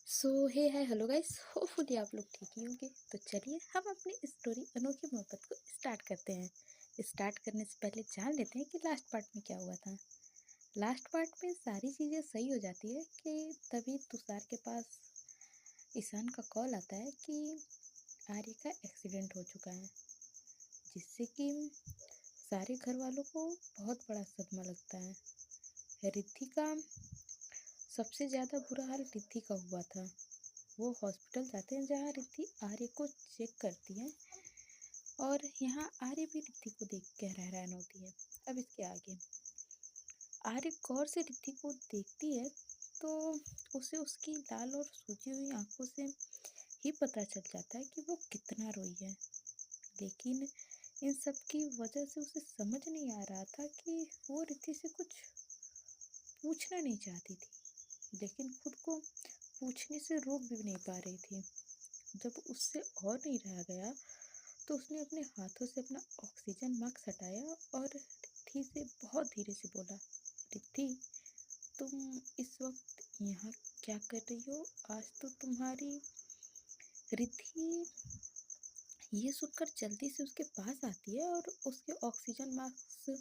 सो हे hi hello guys, hopefully आप लोग ठीक ही होंगे। तो चलिए हम अपनी स्टोरी अनोखी मोहब्बत को स्टार्ट करते हैं। स्टार्ट करने से पहले जान लेते हैं कि लास्ट पार्ट में क्या हुआ था। लास्ट पार्ट में सारी चीज़ें सही हो जाती है कि तभी तुषार के पास ईशान का कॉल आता है कि आर्य का एक्सीडेंट हो चुका है, जिससे कि सारे घर वालों को बहुत बड़ा सदमा लगता है। रिद्धि का सबसे ज़्यादा बुरा हाल रिद्धि का हुआ था। वो हॉस्पिटल जाते हैं जहाँ रिद्धि आर्य को चेक करती है और यहाँ आर्य भी रिद्धि को देख के हैरान होती है। अब इसके आगे आर्य गौर से रिद्धि को देखती है तो उसे उसकी लाल और सूजी हुई आंखों से ही पता चल जाता है कि वो कितना रोई है। लेकिन इन सब की वजह से उसे समझ नहीं आ रहा था कि वो रिद्धि से कुछ पूछना नहीं चाहती थी, लेकिन खुद को पूछने से रोक भी नहीं पा रही थी। जब उससे और नहीं रहा गया तो उसने अपने हाथों से अपना ऑक्सीजन मास्क हटाया और रिद्धि से बहुत धीरे से बोला, रिद्धि, तुम इस वक्त यहाँ क्या कर रही हो? आज तो तुम्हारी रिद्धि ये सुनकर जल्दी से उसके पास आती है और उसके ऑक्सीजन मास्क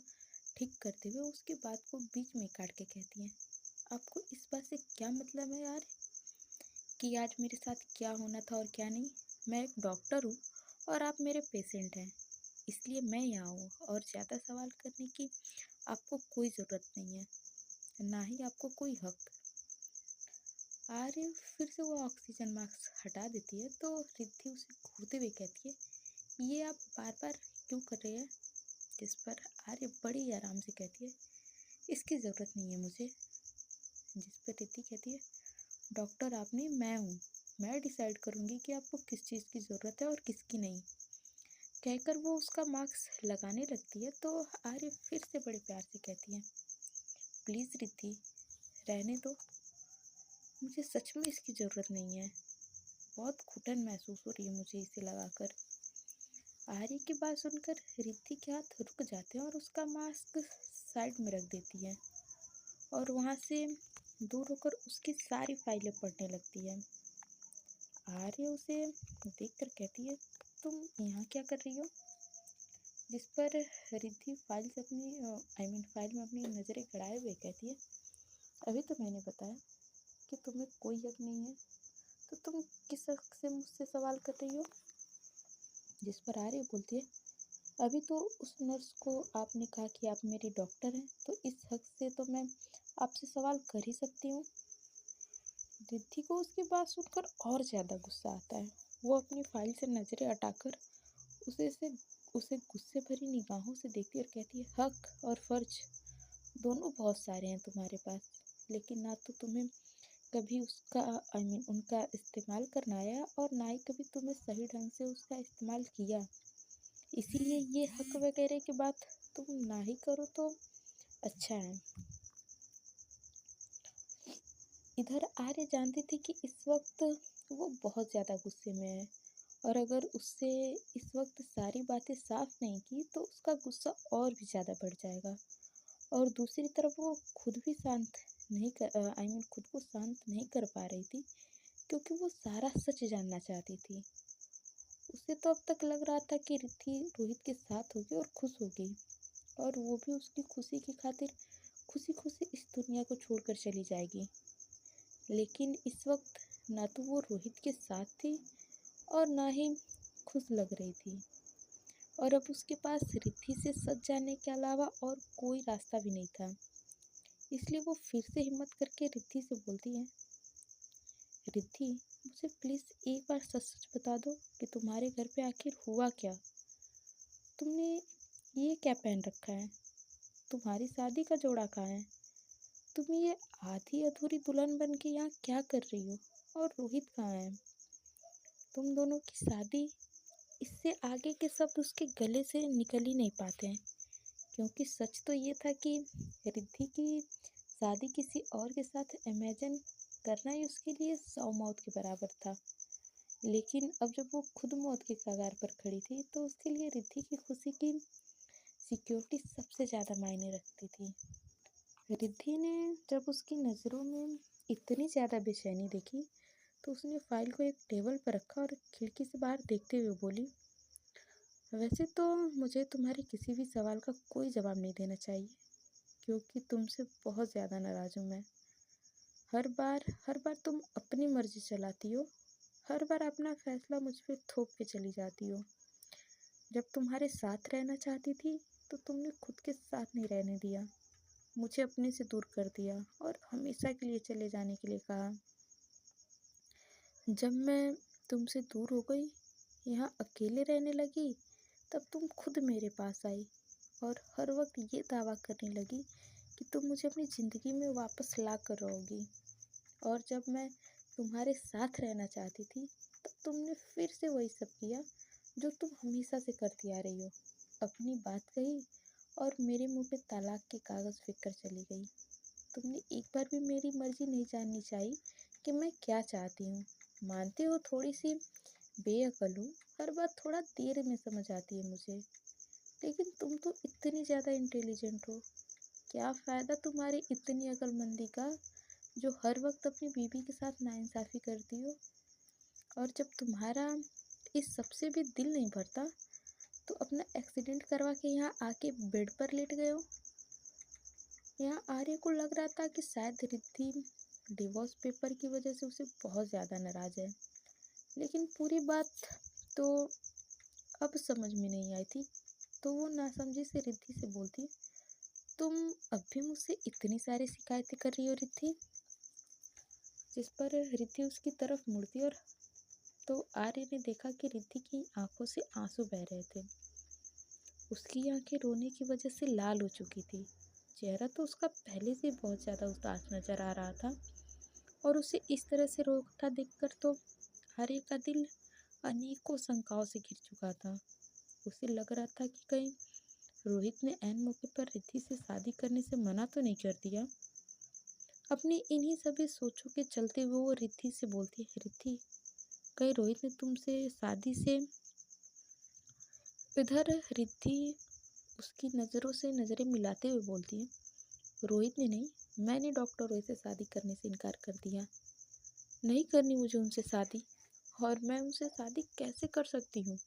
ठीक करते हुए उसकी बात को बीच में काट के कहती है, आपको इस बात से क्या मतलब है यार कि आज मेरे साथ क्या होना था और क्या नहीं? मैं एक डॉक्टर हूँ और आप मेरे पेशेंट हैं, इसलिए मैं यहाँ हूँ और ज़्यादा सवाल करने की आपको कोई ज़रूरत नहीं है, ना ही आपको कोई हक। आर्य फिर से वो ऑक्सीजन मास्क हटा देती है तो रिद्धि उसे घूरते हुए कहती है, ये आप बार बार क्यों कर रहे हैं? जिस पर आर्य बड़ी आराम से कहती है, इसकी ज़रूरत नहीं है मुझे। जिस पर रिद्धि कहती है, डॉक्टर आप नहीं, मैं हूँ, मैं डिसाइड करूँगी कि आपको किस चीज़ की ज़रूरत है और किसकी नहीं। कहकर वो उसका मास्क लगाने लगती है तो आर्य फिर से बड़े प्यार से कहती है, प्लीज़ रिद्धि, रहने दो, मुझे सच में इसकी ज़रूरत नहीं है, बहुत घुटन महसूस हो रही है मुझे इसे लगाकर। आर्य की बात सुनकर रिद्धि के हाथ रुक जाते हैं और उसका मास्क साइड में रख देती है और वहाँ से दूर होकर उसकी सारी फाइलें पढ़ने लगती है। आर्य उसे देखकर कहती है, तुम यहाँ क्या कर रही हो? जिस पर रिद्धि फाइल में अपनी नज़रें गड़ाए हुए कहती है, अभी तो मैंने बताया कि तुम्हें कोई हक नहीं है, तो तुम किस हक से मुझसे सवाल कर रही हो? जिस पर आर्य बोलती है, अभी तो उस नर्स को आपने कहा कि आप मेरी डॉक्टर हैं, तो इस हक से तो मैं आपसे सवाल कर ही सकती हूँ। रिद्धि को उसकी बात सुनकर और ज़्यादा गुस्सा आता है। वो अपनी फाइल से नज़रें हटाकर उसे से उसे गुस्से भरी निगाहों से देखती और कहती है, हक और फर्ज दोनों बहुत सारे हैं तुम्हारे पास, लेकिन ना तो तुम्हें कभी उसका उनका इस्तेमाल करना आया और ना ही कभी तुम्हें सही ढंग से उसका इस्तेमाल किया। इसीलिए ये हक वगैरह की बात तुम ना ही करो तो अच्छा है। इधर आर्य जानती थी कि इस वक्त वो बहुत ज़्यादा गुस्से में है और अगर उससे इस वक्त सारी बातें साफ नहीं की तो उसका गुस्सा और भी ज़्यादा बढ़ जाएगा। और दूसरी तरफ वो खुद भी शांत नहीं कर खुद को शांत नहीं कर पा रही थी, क्योंकि वो सारा सच जानना चाहती थी। उसे तो अब तक लग रहा था कि रिद्धि रोहित के साथ होगी और खुश होगी, और वो भी उसकी खुशी की खातिर खुशी खुशी इस दुनिया को छोड़कर चली जाएगी। लेकिन इस वक्त ना तो वो रोहित के साथ थी और ना ही खुश लग रही थी, और अब उसके पास रिद्धि से सच जानने के अलावा और कोई रास्ता भी नहीं था। इसलिए वो फिर से हिम्मत करके रिद्धि से बोलती है, रिद्धि, मुझे प्लीज़ एक बार सच सच बता दो कि तुम्हारे घर पे आखिर हुआ क्या? तुमने ये क्या पहन रखा है? तुम्हारी शादी का जोड़ा कहाँ है? तुम ये आधी अधूरी दुल्हन बन के यहाँ क्या कर रही हो? और रोहित कहाँ है? तुम दोनों की शादी, इससे आगे के शब्द उसके गले से निकल ही नहीं पाते हैं, क्योंकि सच तो ये था कि रिद्धि की शादी किसी और के साथ इमेजिन करना ही उसके लिए 100 मौत के बराबर था। लेकिन अब जब वो खुद मौत के कगार पर खड़ी थी तो उसके लिए रिद्धि की खुशी की सिक्योरिटी सबसे ज़्यादा मायने रखती थी। रिद्धि ने जब उसकी नज़रों में इतनी ज़्यादा बेचैनी देखी तो उसने फाइल को एक टेबल पर रखा और खिड़की से बाहर देखते हुए बोली, वैसे तो मुझे तुम्हारे किसी भी सवाल का कोई जवाब नहीं देना चाहिए, क्योंकि तुमसे बहुत ज़्यादा नाराज़ हूँ मैं। हर बार तुम अपनी मर्जी चलाती हो, हर बार अपना फैसला मुझ पे थोप के चली जाती हो। जब तुम्हारे साथ रहना चाहती थी तो तुमने खुद के साथ नहीं रहने दिया, मुझे अपने से दूर कर दिया और हमेशा के लिए चले जाने के लिए कहा। जब मैं तुमसे दूर हो गई, यहाँ अकेले रहने लगी, तब तुम खुद मेरे पास आई और हर वक्त ये दावा करने लगी कि तुम मुझे अपनी ज़िंदगी में वापस ला कर रहोगी। और जब मैं तुम्हारे साथ रहना चाहती थी, तब तुमने फिर से वही सब किया जो तुम हमेशा से करती आ रही हो। अपनी बात कही और मेरे मुंह पे तलाक के कागज़ फेंक कर चली गई। तुमने एक बार भी मेरी मर्जी नहीं जाननी चाहिए कि मैं क्या चाहती हूँ। मानती हो थोड़ी सी बेअकल हूँ, हर बात थोड़ा देर में समझ आती है मुझे, लेकिन तुम तो इतनी ज़्यादा इंटेलिजेंट हो। क्या फ़ायदा तुम्हारी इतनी अक्लमंदी का, जो हर वक्त अपनी बीवी के साथ नाइंसाफ़ी करती हो। और जब तुम्हारा इस सबसे भी दिल नहीं भरता, तो अपना एक्सीडेंट करवा के यहाँ आके बेड पर लेट गए हो। यहाँ आर्य को लग रहा था कि शायद रिद्धि डिवोर्स पेपर की वजह से उसे बहुत ज़्यादा नाराज़ है, लेकिन पूरी बात तो अब समझ में नहीं आई थी। तो वो नासमझी से रिद्धि से बोलती, तुम अब भी मुझसे इतनी सारी शिकायतें कर रही हो रिद्धि। जिस पर रिद्धि उसकी तरफ मुड़ती और तो आर्य ने देखा कि रिद्धि की आंखों से आंसू बह रहे थे। उसकी आंखें रोने की वजह से लाल हो चुकी थी। चेहरा तो उसका पहले से बहुत ज़्यादा उदास नजर आ रहा था और उसे इस तरह से रोता देखकर तो आर्य का दिल अनेकों शंकाओं से घिर चुका था। उसे लग रहा था कि कहीं रोहित ने ऐन मौके पर रिद्धि से शादी करने से मना तो नहीं कर दिया। अपनी इन्हीं सभी सोचों के चलते हुए वो रिद्धि से बोलती है, रिद्धि, कहीं रोहित ने तुमसे शादी से। इधर रिद्धि उसकी नज़रों से नज़रें मिलाते हुए बोलती है, रोहित ने नहीं, मैंने डॉक्टर रोहित से शादी करने से इनकार कर दिया। नहीं करनी मुझे उनसे शादी, और मैं उनसे शादी कैसे कर सकती हूँ,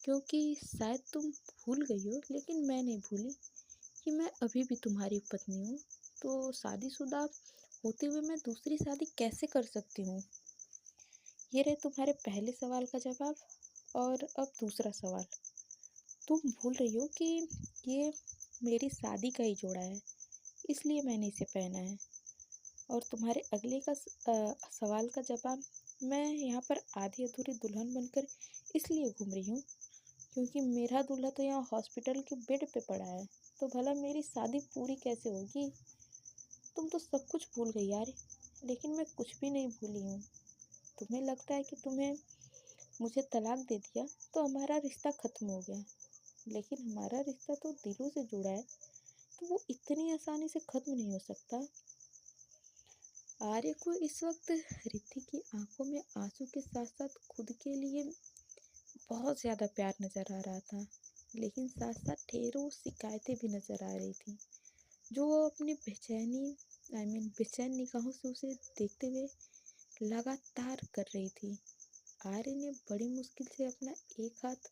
क्योंकि शायद तुम भूल गई हो लेकिन मैं नहीं भूली कि मैं अभी भी तुम्हारी पत्नी हूँ। तो शादीशुदा होते हुए मैं दूसरी शादी कैसे कर सकती हूँ। ये रहे तुम्हारे पहले सवाल का जवाब। और अब दूसरा सवाल, तुम भूल रही हो कि ये मेरी शादी का ही जोड़ा है, इसलिए मैंने इसे पहना है। और तुम्हारे अगले सवाल का जवाब, मैं यहाँ पर आधी अधूरी दुल्हन बनकर इसलिए घूम रही हूँ क्योंकि मेरा दूल्हा तो यहाँ हॉस्पिटल के बेड पे पड़ा है, तो भला मेरी शादी पूरी कैसे होगी। तुम तो सब कुछ भूल गई यार, लेकिन मैं कुछ भी नहीं भूली हूँ। तुम्हें लगता है कि तुम्हें मुझे तलाक दे दिया तो हमारा रिश्ता ख़त्म हो गया, लेकिन हमारा रिश्ता तो दिलों से जुड़ा है, तो वो इतनी आसानी से ख़त्म नहीं हो सकता। आर्य को इस वक्त रिद्धि की आंखों में आंसू के साथ साथ खुद के लिए बहुत ज़्यादा प्यार नज़र आ रहा था, लेकिन साथ साथ ढेरों शिकायतें भी नज़र आ रही थी जो वो अपनी बेचैन निगाहों से उसे देखते हुए लगातार कर रही थी। आर्य ने बड़ी मुश्किल से अपना एक हाथ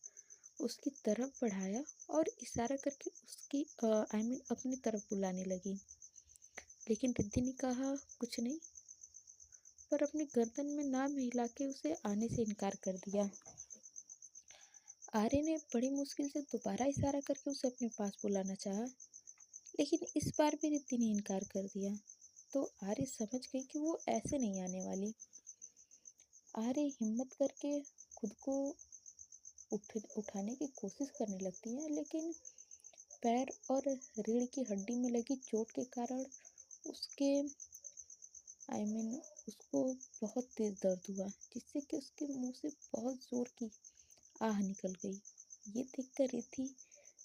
उसकी तरफ बढ़ाया और इशारा करके उसकी अपनी तरफ बुलाने लगी, लेकिन रिद्धि ने कहा कुछ नहीं, पर अपनी गर्दन में नाम हिला के उसे आने से इनकार कर दिया। आर्य ने बड़ी मुश्किल से दोबारा इशारा करके उसे अपने पास बुलाना चाहा, लेकिन इस बार भी रिद्धि ने इनकार कर दिया। तो आर्य समझ गई कि वो ऐसे नहीं आने वाली। आर्य हिम्मत करके खुद को उठाने की कोशिश करने लगती है, लेकिन पैर और रीढ़ की हड्डी में लगी चोट के कारण उसके उसको बहुत तेज़ दर्द हुआ, जिससे कि उसके मुंह से बहुत ज़ोर की आह निकल गई। ये देखकर रिद्धि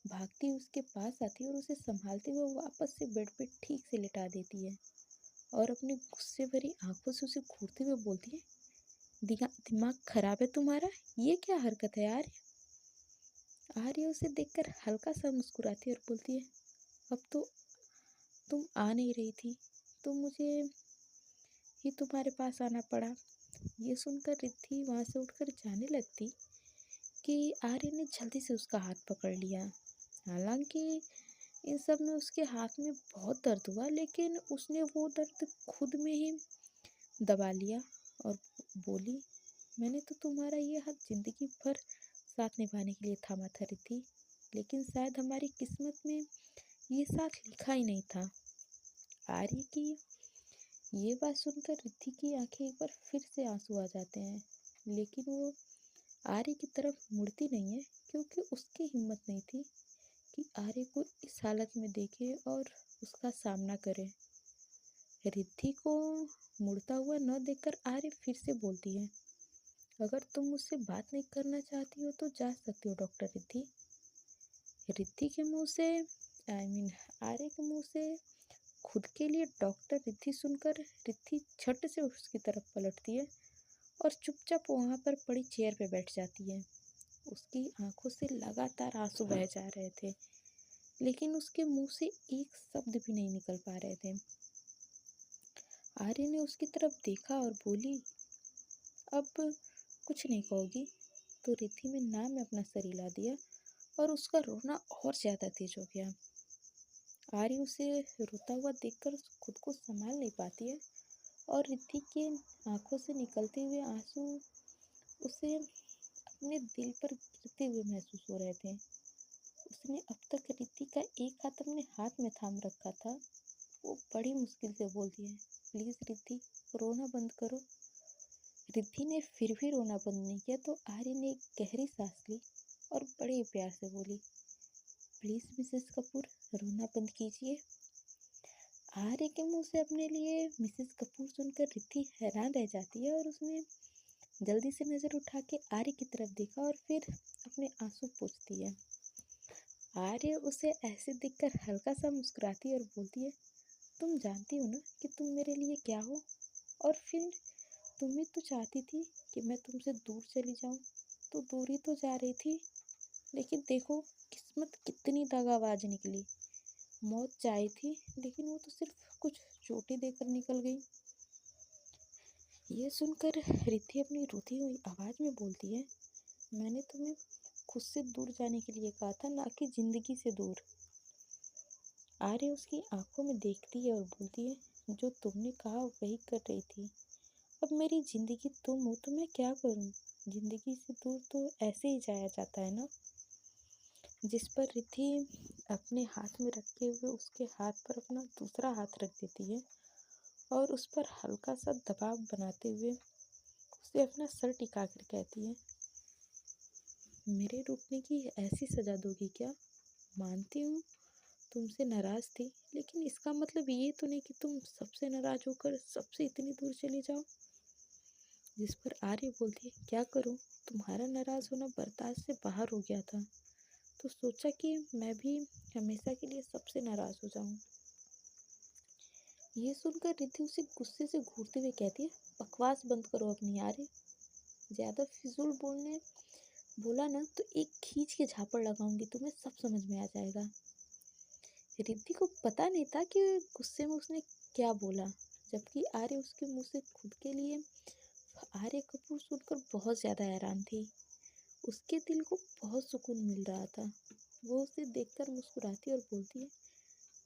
भागती उसके पास आती है और उसे संभालते हुए वापस से बेड पे ठीक से लिटा देती है और अपनी गुस्से भरी आंखों से उसे घूरते हुए बोलती है, दिमाग खराब है तुम्हारा, ये क्या हरकत है यार। आर्य उसे देखकर हल्का सा मुस्कुराती है और बोलती है, अब तो तुम आ नहीं रही थी तो मुझे ही तुम्हारे पास आना पड़ा। ये सुनकर रिद्धि वहाँ से उठकर जाने लगती कि आर्य ने जल्दी से उसका हाथ पकड़ लिया। हालांकि इन सब में उसके हाथ में बहुत दर्द हुआ, लेकिन उसने वो दर्द खुद में ही दबा लिया और बोली, मैंने तो तुम्हारा ये हाथ जिंदगी भर साथ निभाने के लिए थामा था रिद्धि, लेकिन शायद हमारी किस्मत में ये साथ लिखा ही नहीं था। आर्य की ये बात सुनकर रिद्धि की आंखें एक बार फिर से आंसू आ जाते हैं, लेकिन वो आर्य की तरफ मुड़ती नहीं है, क्योंकि उसकी हिम्मत नहीं थी कि आर्य को इस हालत में देखे और उसका सामना करे। रिद्धि को मुड़ता हुआ न देखकर आर्य फिर से बोलती है, अगर तुम मुझसे बात नहीं करना चाहती हो तो जा सकती हो डॉक्टर रिद्धि। रिद्धि के मुंह से आर्य के मुंह से खुद के लिए डॉक्टर रिद्धि सुनकर रिद्धि झट से उसकी तरफ पलटती है और चुपचाप वहाँ पर पड़ी चेयर पे बैठ जाती है। उसकी आंखों से लगातार आंसू बह जा रहे थे, लेकिन उसके मुंह से एक शब्द भी नहीं निकल पा रहे थे। आर्य ने उसकी तरफ देखा और बोली, अब कुछ नहीं कहोगी? तो रिद्धि में नाम में अपना सर हिला दिया और उसका रोना और ज्यादा तेज हो गया। आर्य उसे रोता हुआ देखकर खुद को संभाल नहीं पाती है और रिद्धि के आंखों से निकलते हुए आंसू उसे अपने दिल पर गिरते हुए महसूस हो रहे थे। उसने अब तक रिद्धि का एक हाथ अपने हाथ में थाम रखा था। वो बड़ी मुश्किल से बोलती है, प्लीज रिद्धि, रोना बंद करो। रिद्धि ने फिर भी रोना बंद नहीं किया तो आर्य ने एक गहरी सांस ली और बड़े प्यार से बोली, प्लीज मिसेस कपूर, रोना बंद कीजिए। आर्य के मुंह से अपने लिए मिसेस कपूर सुनकर रिद्धि हैरान रह जाती है और उसने जल्दी से नजर उठा के आर्य की तरफ देखा और फिर अपने आंसू पोंछती है। आर्य उसे ऐसे देखकर हल्का सा मुस्कुराती और बोलती है, तुम जानती हो ना कि तुम मेरे लिए क्या हो, और फिर तुम ही तो चाहती थी कि मैं तुमसे दूर चली जाऊं, तो दूर ही तो जा रही थी, लेकिन देखो किस्मत कितनी दगाबाज निकली। मौत चाही थी, लेकिन वो तो सिर्फ कुछ चोटें देकर निकल गई। ये सुनकर रिद्धि अपनी रोती हुई आवाज में बोलती है, मैंने तुम्हें खुद से दूर जाने के लिए कहा था, ना कि जिंदगी से दूर। आर्य उसकी आंखों में देखती है और बोलती है, जो तुमने कहा वही कर रही थी। अब मेरी जिंदगी तुम हो तो मैं क्या करूं? जिंदगी से दूर तो ऐसे ही जाया जाता है ना। जिस पर रिद्धि अपने हाथ में रखे हुए उसके हाथ पर अपना दूसरा हाथ रख देती है और उस पर हल्का सा दबाव बनाते हुए उसे अपना सर टिका कर कहती है, मेरे रुकने की ऐसी सजा दोगी क्या? मानती हूँ तुमसे नाराज थी, लेकिन इसका मतलब ये तो नहीं कि तुम सबसे नाराज होकर सबसे इतनी दूर चली जाओ। जिस पर आर्य बोलती है, क्या करूँ, तुम्हारा नाराज होना बर्दाश्त से बाहर हो गया था, तो सोचा कि मैं भी हमेशा के लिए सबसे नाराज हो जाऊं। ये सुनकर रिद्धि उसे गुस्से से घूरते हुए कहती है, बकवास बंद करो अपनी आर्य, ज्यादा फिजूल बोला ना तो एक खींच के झापड़ लगाऊंगी, तुम्हें सब समझ में आ जाएगा। रिद्धि को पता नहीं था कि गुस्से में उसने क्या बोला, जबकि आर्य उसके मुंह से खुद के लिए आर्य कपूर सुनकर बहुत ज्यादा हैरान थी। उसके दिल को बहुत सुकून मिल रहा था। वो उसे देखकर मुस्कुराती और बोलती है,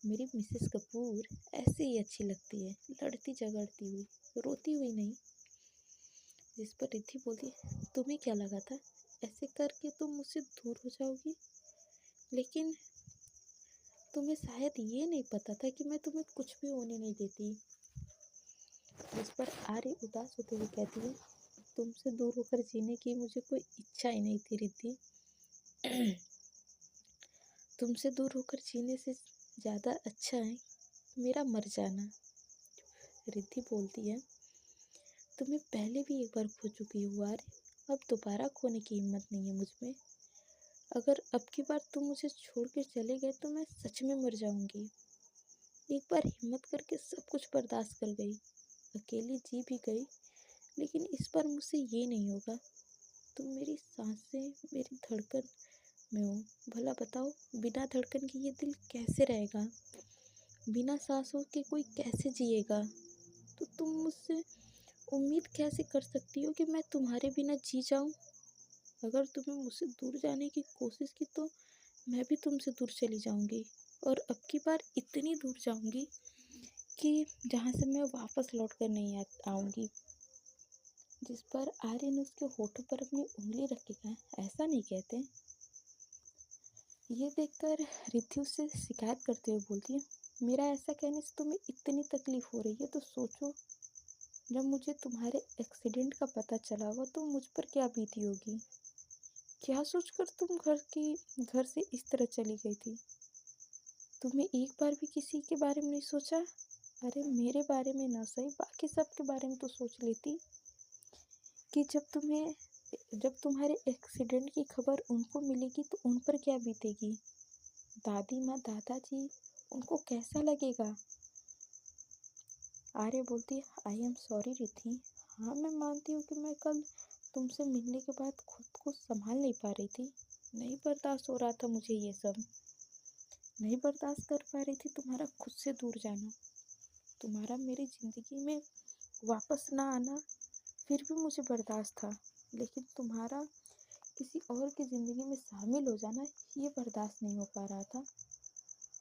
मेरी मिसेस कपूर ऐसे ही अच्छी लगती है, लड़ती झगड़ती हुई, रोती हुई नहीं। जिस पर रिद्धि बोलती है, तुम्हें क्या लगा था ऐसे करके तुम मुझसे दूर हो जाओगी? लेकिन तुम्हें शायद ये नहीं पता था कि मैं तुम्हें कुछ भी होने नहीं देती। जिस पर आर्य उदास होते हुए कहती है, तुमसे दूर होकर जीने की मुझे कोई इच्छा ही नहीं थी रिद्धि। तुमसे दूर होकर जीने से ज़्यादा अच्छा है मेरा मर जाना। रिद्धि बोलती है, तुम्हें पहले भी एक बार खो चुकी हो आर्य, अब दोबारा खोने की हिम्मत नहीं है मुझ में। अगर अब की बार तुम मुझे छोड़ कर चले गए तो मैं सच में मर जाऊंगी। एक बार हिम्मत करके सब कुछ बर्दाश्त कर गई, अकेली जी भी गई, लेकिन इस बार मुझसे ये नहीं होगा। तुम मेरी सांसें, मेरी धड़कन में हो। भला बताओ, बिना धड़कन के ये दिल कैसे रहेगा? बिना सांसों के कोई कैसे जिएगा? तो तुम मुझसे उम्मीद कैसे कर सकती हो कि मैं तुम्हारे बिना जी जाऊँ? अगर तुमने मुझसे दूर जाने की कोशिश की तो मैं भी तुमसे दूर चली जाऊँगी, और अब की बार इतनी दूर जाऊँगी कि जहाँ से मैं वापस लौट कर नहीं आऊँगी। जिस पर आर्य ने उसके होठों पर अपनी उंगली रख के कहा, ऐसा नहीं कहते। ये देखकर रिद्धि उससे शिकायत करते हुए बोलती है, मेरा ऐसा कहने से तुम्हें इतनी तकलीफ हो रही है तो सोचो, जब मुझे तुम्हारे एक्सीडेंट का पता चला होगा तो मुझ पर क्या बीती होगी। क्या सोचकर तुम घर से इस तरह चली गई थी? तुमने एक बार भी किसी के बारे में नहीं सोचा? अरे मेरे बारे में ना सही, बाकी सब के बारे में तो सोच लेती कि जब तुम्हारे एक्सीडेंट की खबर उनको मिलेगी तो उन पर क्या बीतेगी। दादी माँ, दादाजी, उनको कैसा लगेगा। आर्य बोलती है, आई एम सॉरी रिद्धि। हाँ, मैं मानती हूँ कि मैं कल तुमसे मिलने के बाद खुद को संभाल नहीं पा रही थी। नहीं बर्दाश्त हो रहा था मुझे ये सब। नहीं बर्दाश्त कर पा रही थी तुम्हारा खुद से दूर जाना, तुम्हारा मेरी ज़िंदगी में वापस ना आना फिर भी मुझे बर्दाश्त था, लेकिन तुम्हारा किसी और की ज़िंदगी में शामिल हो जाना ये बर्दाश्त नहीं हो पा रहा था।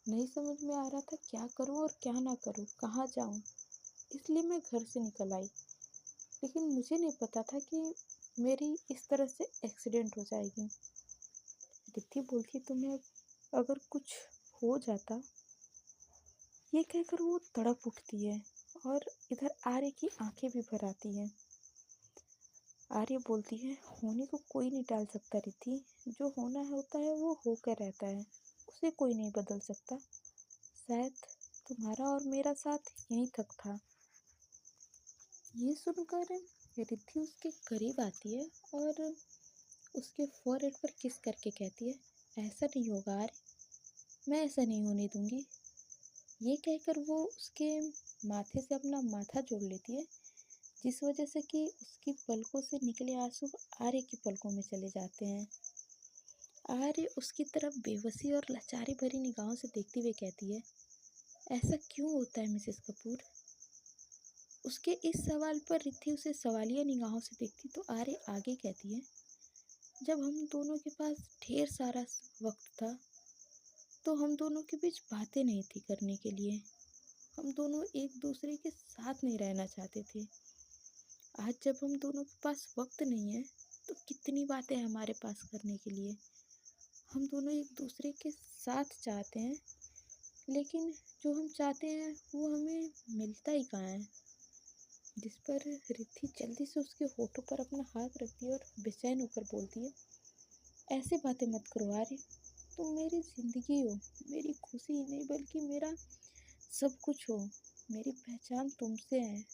नहीं समझ में आ रहा था क्या करूं और क्या ना करूं, कहाँ जाऊं। इसलिए मैं घर से निकल आई, लेकिन मुझे नहीं पता था कि मेरी इस तरह से एक्सीडेंट हो जाएगी। रिद्धि बोलती, तुम्हें अगर कुछ हो जाता, ये कहकर वो तड़प उठती है और इधर आर्य की आंखें भी भर आती हैं। आर्य बोलती है, होने को कोई नहीं टाल सकता रिद्धि, जो होना होता है वो होकर रहता है, उसे कोई नहीं बदल सकता। शायद तुम्हारा और मेरा साथ यहीं तक था। ये सुनकर रिद्धि उसके करीब आती है और उसके फोरहेड पर किस करके कहती है, ऐसा नहीं होगा आर्य, मैं ऐसा नहीं होने दूंगी। ये कहकर वो उसके माथे से अपना माथा जोड़ लेती है, जिस वजह से कि उसकी पलकों से निकले आंसू आर्य की पलकों में चले जाते हैं। आर्य उसकी तरफ बेबसी और लाचारी भरी निगाहों से देखती हुए कहती है, ऐसा क्यों होता है मिसेस कपूर? उसके इस सवाल पर रिद्धि उसे सवालिया निगाहों से देखती तो आर्य आगे कहती है, जब हम दोनों के पास ढेर सारा वक्त था तो हम दोनों के बीच बातें नहीं थी करने के लिए। हम दोनों एक दूसरे के साथ नहीं रहना चाहते थे। आज जब हम दोनों के पास वक्त नहीं है तो कितनी बातें हैं हमारे पास करने के लिए। हम दोनों एक दूसरे के साथ चाहते हैं, लेकिन जो हम चाहते हैं वो हमें मिलता ही कहाँ है। जिस पर रिद्धि जल्दी से उसके होठों पर अपना हाथ रखती है और बेचैन होकर बोलती है, ऐसे बातें मत करो आर्य, तुम मेरी ज़िंदगी हो, मेरी खुशी ही नहीं बल्कि मेरा सब कुछ हो। मेरी पहचान तुमसे है।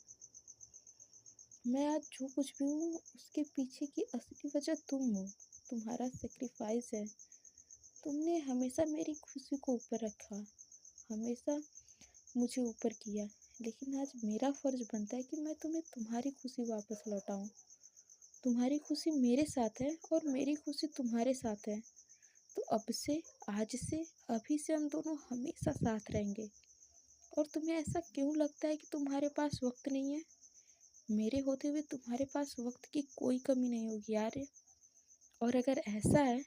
मैं आज जो कुछ भी हूँ उसके पीछे की असली वजह तुम हो, तुम्हारा सेक्रीफाइस है। तुमने हमेशा मेरी खुशी को ऊपर रखा, हमेशा मुझे ऊपर किया, लेकिन आज मेरा फ़र्ज़ बनता है कि मैं तुम्हें तुम्हारी खुशी वापस लौटाऊँ। तुम्हारी खुशी मेरे साथ है और मेरी खुशी तुम्हारे साथ है, तो अब से, आज से, अभी से हम दोनों हमेशा साथ रहेंगे। और तुम्हें ऐसा क्यों लगता है कि तुम्हारे पास वक्त नहीं है? मेरे होते हुए तुम्हारे पास वक्त की कोई कमी नहीं होगी यार। और अगर ऐसा है,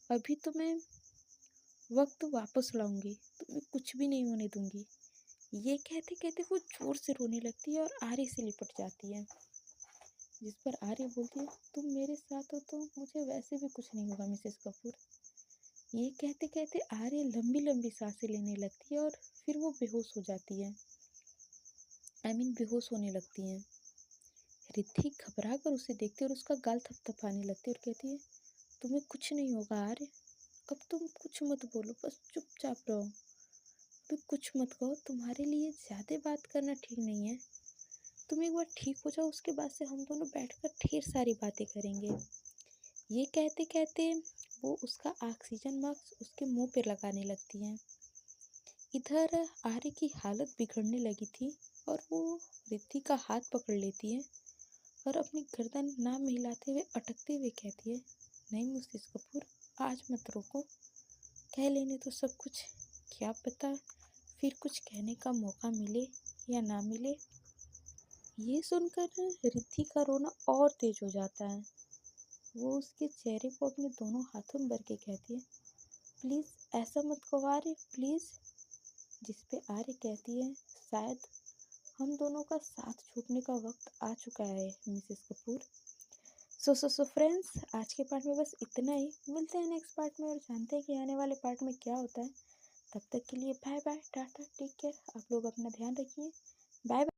अभी तो मैं वक्त वापस लाऊंगी, तुम्हें कुछ भी नहीं होने दूंगी। ये कहते कहते वो जोर से रोने लगती है और आर्य से लिपट जाती है। जिस पर आर्य बोलती है, तुम मेरे साथ हो तो मुझे वैसे भी कुछ नहीं होगा मिसेस कपूर। ये कहते कहते आर्य लंबी लंबी सांसें लेने लगती है और फिर वो बेहोश हो जाती है। बेहोश होने लगती हैं। रिद्धि घबरा कर उसे देखती और उसका गाल थपथपाने लगती और कहती है, तुम्हें कुछ नहीं होगा आर्य, अब तुम कुछ मत बोलो, बस चुपचाप रहो। अभी कुछ मत कहो, तुम्हारे लिए ज़्यादा बात करना ठीक नहीं है। तुम एक बार ठीक हो जाओ, उसके बाद से हम दोनों बैठकर ढेर सारी बातें करेंगे। ये कहते कहते वो उसका ऑक्सीजन मास्क उसके मुंह पर लगाने लगती हैं। इधर आर्य की हालत बिगड़ने लगी थी और वो रिद्धि का हाथ पकड़ लेती है और अपनी गर्दन ना हिलाते हुए अटकते हुए कहती है, नहीं मिसेस कपूर, आज मत रोको, कह लेने तो सब कुछ, क्या पता फिर कुछ कहने का मौका मिले या ना मिले। ये सुनकर रिद्धि का रोना और तेज हो जाता है। वो उसके चेहरे को अपने दोनों हाथों में भर के कहती है, प्लीज़ ऐसा मत कहो आर्य, प्लीज़। जिस पे आर्य कहती है, शायद हम दोनों का साथ छूटने का वक्त आ चुका है मिसेस कपूर। सो फ्रेंड्स, आज के पार्ट में बस इतना ही। मिलते हैं नेक्स्ट पार्ट में और जानते हैं कि आने वाले पार्ट में क्या होता है। तब तक के लिए bye bye, tata, take care. आप लोग अपना ध्यान रखिए। बाय।